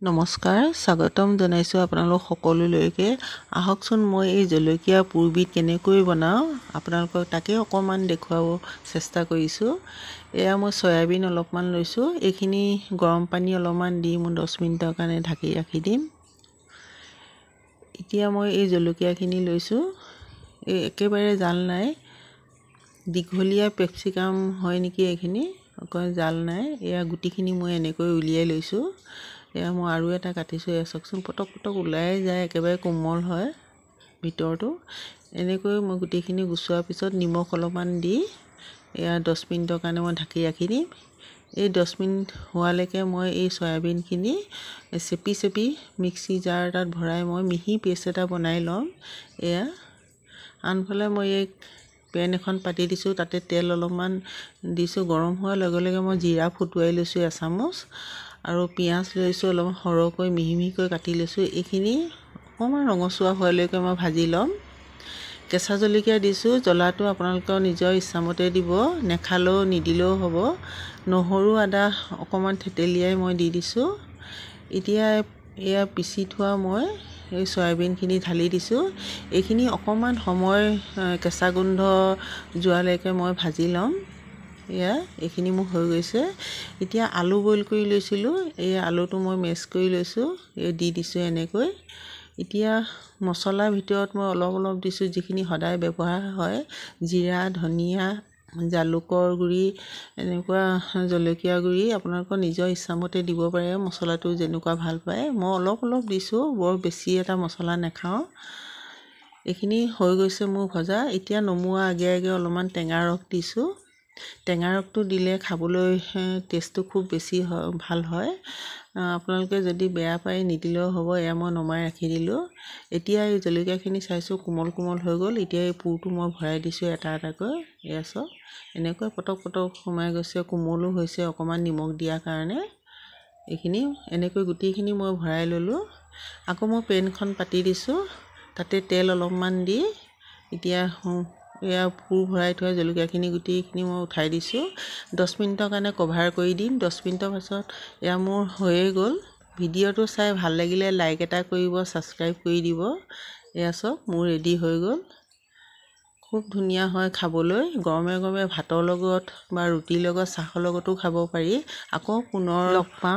নমস্কাৰ, স্বাগতম জনাইছোঁ আপোনালোক সকলোলৈকে। আহকচোন মই এই জলকীয়া পুৰবিধ কেনেকৈ বনাওঁ আপোনালোকক তাকে অকণমান দেখুৱাব চেষ্টা কৰিছোঁ। এয়া মই চয়াবিন অলপমান লৈছোঁ। এইখিনি গৰম পানী অলপমান দি মই 10 মিনিটৰ কাৰণে ঢাকি ৰাখি দিম। এতিয়া মই এই জলকীয়াখিনি লৈছোঁ। এই একেবাৰে জাল নাই, দীঘলীয়া পেপচিকাম হয় নেকি এইখিনি, অকণ জাল নাই। এয়া গুটিখিনি মই এনেকৈ উলিয়াই লৈছোঁ। এয়া মই আৰু এটা কাটিছোঁ। এয়া চাওকচোন, পটক পটক ওলাই যায়, একেবাৰে কোমল হয় ভিতৰটো। এনেকৈ মই গোটেইখিনি গুচোৱাৰ পিছত নিমখ অলপমান দি এয়া 10 মিনিটৰ কাৰণে মই ঢাকি ৰাখি দিম। এই 10 মিনিট হোৱালৈকে মই এই চয়াবিনখিনি চেপি মিক্সি জাৰ এটাত ভৰাই মই মিহি পেষ্ট এটা বনাই ল'ম। এয়া আনফালে মই এই পেন এখন পাতি দিছোঁ, তাতে তেল অলপমান দিছোঁ। গৰম হোৱাৰ লগে লগে মই জিৰা ফুটুৱাই লৈছোঁ এচামুচ, আৰু পিঁয়াজ লৈছোঁ অলপমান সৰহকৈ মিহি মিহিকৈ কাটি লৈছোঁ। এইখিনি অকণমান ৰঙচুৱা হোৱালৈকে মই ভাজি ল'ম। কেঁচা জলকীয়া দিছোঁ, জ্বলাটো আপোনালোকৰ নিজৰ ইচ্ছামতে দিব, নেখালেও নিদিলেও হ'ব। নহৰু আদা অকণমান থেতেলিয়াই মই দি দিছোঁ। এতিয়া এয়া পিচি থোৱা মই এই চয়াবিনখিনি ঢালি দিছোঁ। এইখিনি অকণমান সময় কেঁচা গোন্ধ যোৱালৈকে মই ভাজি ল'ম। এয়া এইখিনি মোৰ হৈ গৈছে। এতিয়া আলু বইল কৰি লৈছিলোঁ, এই আলুটো মই মেছ কৰি লৈছোঁ, এই দি দিছোঁ এনেকৈ। এতিয়া মছলাৰ ভিতৰত মই অলপ দিছোঁ, যিখিনি সদায় ব্যৱহাৰ হয়, জিৰা, ধনিয়া, জালুকৰ গুড়ি, এনেকুৱা জলকীয়া গুড়ি আপোনালোকৰ নিজৰ ইচ্ছামতে দিব পাৰে, মছলাটো যেনেকুৱা ভাল পায়। মই অলপ দিছোঁ, বৰ বেছি এটা মছলা নাখাওঁ। এইখিনি হৈ গৈছে মোৰ ভজা। এতিয়া নমোৱা আগে অলপমান টেঙা ৰস দিছোঁ। টেঙা ৰসটো দিলে খাবলৈ টেষ্টটো খুব বেছি ভাল হয়। আপোনালোকে যদি বেয়া পায় নিদিলেও হ'ব। এয়া মই নমাই ৰাখি দিলোঁ। এতিয়া এই জলকীয়াখিনি চাইছোঁ কোমল হৈ গ'ল। এতিয়া এই পুৰটো মই ভৰাই দিছোঁ এটা এটাকৈ। এয়া চাওক, এনেকৈ পটক সোমাই গৈছে, কোমলো হৈছে অকণমান নিমখ দিয়াৰ কাৰণে। এইখিনি এনেকৈ গোটেইখিনি মই ভৰাই ল'লোঁ। আকৌ মই পেনখন পাতি দিছোঁ, তাতে তেল অলপমান দি এতিয়া এয়া পুৰ ভৰাই থোৱা জলকীয়াখিনি গোটেইখিনি মই উঠাই দিছোঁ। 10 মিনিটৰ কাৰণে কভাৰ কৰি দিম। 10 মিনিটৰ পাছত এয়া মোৰ হৈয়ে গ'ল। ভিডিঅ'টো চাই ভাল লাগিলে লাইক এটা কৰিব, ছাবস্ক্ৰাইব কৰি দিব। এয়া চাওক, মোৰ ৰেডি হৈ গ'ল। খুব ধুনীয়া হয় খাবলৈ। গৰমে ভাতৰ লগত বা ৰুটিৰ লগত, চাহৰ লগতো খাব পাৰি। আকৌ পুনৰ লগ পাম।